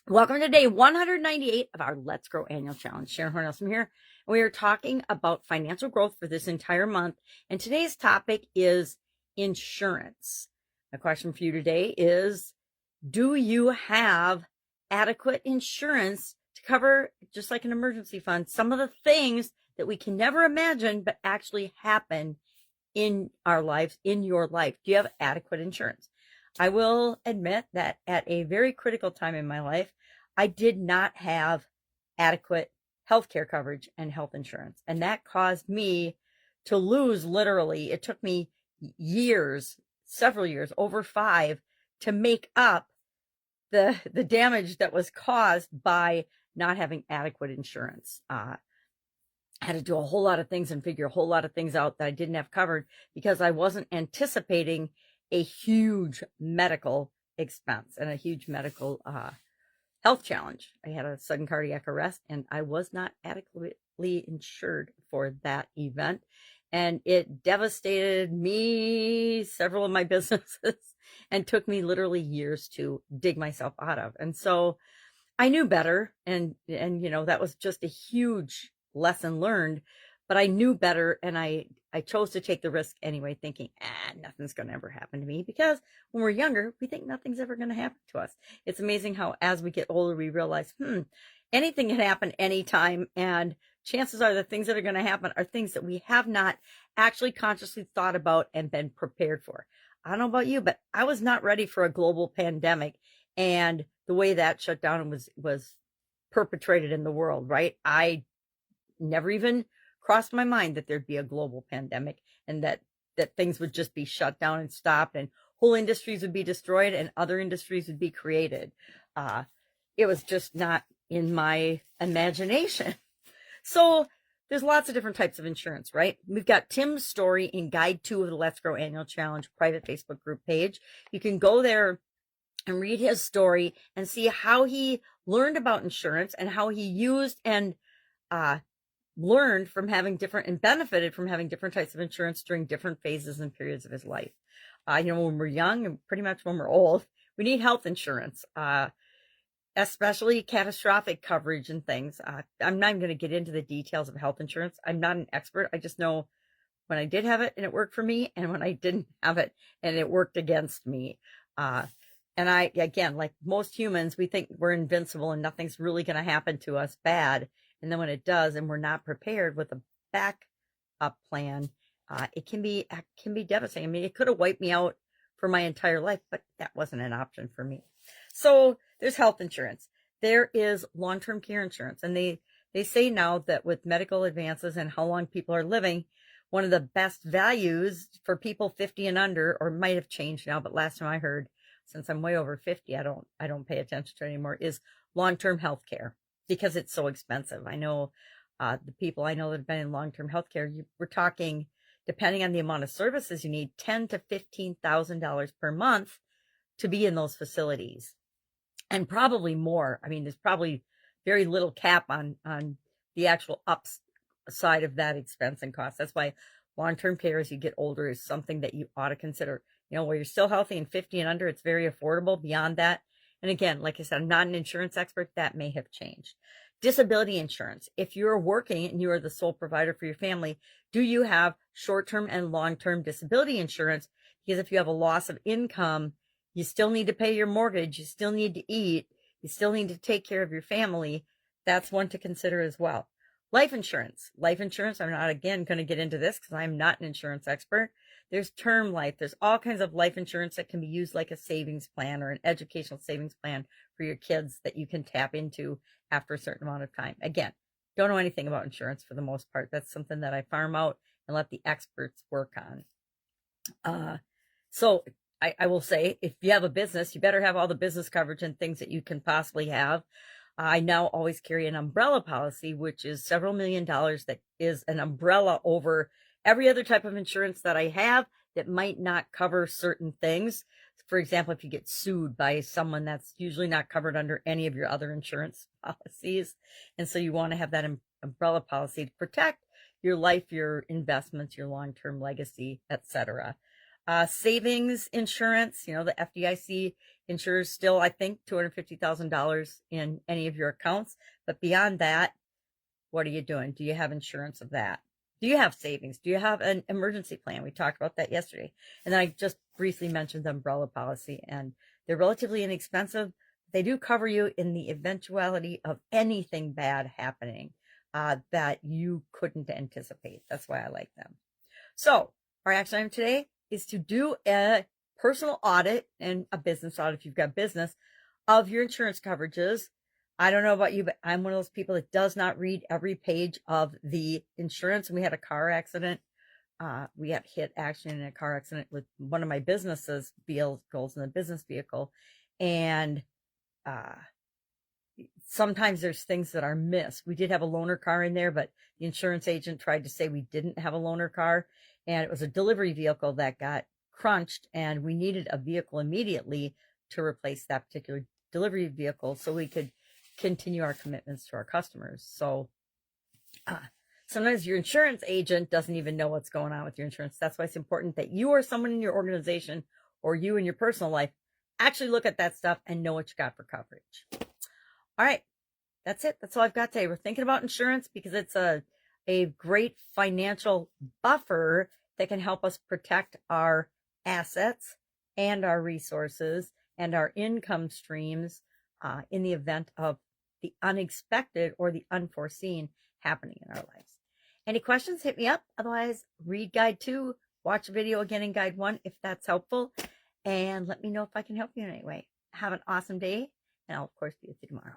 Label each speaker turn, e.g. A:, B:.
A: Welcome to day 198 of our Let's Grow Annual Challenge. Sharon Horne-Ellstrom here. We are talking about financial growth for this entire month. And today's topic is insurance. My question for you today is, do you have adequate insurance to cover, just like an emergency fund, some of the things that we can never imagine but actually happen in our lives, in your life? Do you have adequate insurance? I will admit that at a very critical time in my life, I did not have adequate healthcare coverage and health insurance. And that caused me to lose, literally, it took me years, several years, over 5, to make up the damage that was caused by not having adequate insurance. I had to do a whole lot of things and figure a whole lot of things out that I didn't have covered because I wasn't anticipating a huge medical expense and a huge medical health challenge. I had a sudden cardiac arrest and I was not adequately insured for that event. And it devastated me, several of my businesses, and took me literally years to dig myself out of. And so I knew better. And that was just a huge lesson learned, but I knew better. And I chose to take the risk anyway, thinking, nothing's going to ever happen to me, because when we're younger, we think nothing's ever going to happen to us. It's amazing how as we get older, we realize, anything can happen anytime. And chances are the things that are going to happen are things that we have not actually consciously thought about and been prepared for. I don't know about you, but I was not ready for a global pandemic and the way that shut down was perpetrated in the world, right? I never even crossed my mind that there'd be a global pandemic and that things would just be shut down and stopped and whole industries would be destroyed and other industries would be created. It was just not in my imagination. So there's lots of different types of insurance, right? We've got Tim's story in Guide 2 of the Let's Grow Annual Challenge private Facebook group page. You can go there and read his story and see how he learned about insurance and how he used and learned from having different and benefited from having different types of insurance during different phases and periods of his life. When we're young and pretty much when we're old, we need health insurance, especially catastrophic coverage and things. I'm not going to get into the details of health insurance. I'm not an expert. I just know when I did have it and it worked for me, and when I didn't have it and it worked against me. And again, like most humans, we think we're invincible and nothing's really going to happen to us bad. And then when it does, and we're not prepared with a backup plan, it can be devastating. I mean, it could have wiped me out for my entire life, but that wasn't an option for me. So there's health insurance. There is long-term care insurance. And they say now that with medical advances and how long people are living, one of the best values for people 50 and under, or might have changed now, but last time I heard, since I'm way over 50, I don't pay attention to it anymore, is long-term health care, because it's so expensive. I know the people I know that have been in long-term health care, we're talking, depending on the amount of services you need, $10,000 to $15,000 per month to be in those facilities, and probably more. I mean, there's probably very little cap on the actual upside of that expense and cost. That's why long-term care as you get older is something that you ought to consider. Where you're still healthy and 50 and under, it's very affordable. Beyond that, and again, like I said, I'm not an insurance expert. That may have changed. Disability insurance. If you're working and you are the sole provider for your family, do you have short-term and long-term disability insurance? Because if you have a loss of income, you still need to pay your mortgage. You still need to eat. You still need to take care of your family. That's one to consider as well. Life insurance. I'm not, again, going to get into this because I'm not an insurance expert. There's term life. There's all kinds of life insurance that can be used like a savings plan or an educational savings plan for your kids that you can tap into after a certain amount of time. Again, don't know anything about insurance for the most part. That's something that I farm out and let the experts work on. So I will say, if you have a business, you better have all the business coverage and things that you can possibly have. I now always carry an umbrella policy, which is several $1,000,000 that is an umbrella over every other type of insurance that I have that might not cover certain things. For example, if you get sued by someone, that's usually not covered under any of your other insurance policies. And so you want to have that umbrella policy to protect your life, your investments, your long-term legacy, etc. Savings insurance, the FDIC insures still, I think, $250,000 in any of your accounts. But beyond that, what are you doing? Do you have insurance of that? Do you have savings? Do you have an emergency plan? We talked about that yesterday. And then I just briefly mentioned the umbrella policy, and they're relatively inexpensive. They do cover you in the eventuality of anything bad happening that you couldn't anticipate. That's why I like them. So our action item today is to do a personal audit and a business audit, if you've got business, of your insurance coverages. I don't know about you, but I'm one of those people that does not read every page of the insurance. And we had a car accident. We had hit action in a car accident with one of my business's vehicles in the business vehicle. And sometimes there's things that are missed. We did have a loaner car in there, but the insurance agent tried to say we didn't have a loaner car. And it was a delivery vehicle that got crunched, and we needed a vehicle immediately to replace that particular delivery vehicle so we could continue our commitments to our customers. So sometimes your insurance agent doesn't even know what's going on with your insurance. That's why it's important that you or someone in your organization or you in your personal life actually look at that stuff and know what you got for coverage. All right, that's it. That's all I've got today. We're thinking about insurance because it's a great financial buffer that can help us protect our assets and our resources and our income streams in the event of the unexpected or the unforeseen happening in our lives. Any questions, hit me up. Otherwise, read Guide 2, watch a video again in Guide 1 if that's helpful, and let me know if I can help you in any way. Have an awesome day, and I'll, of course, be with you tomorrow.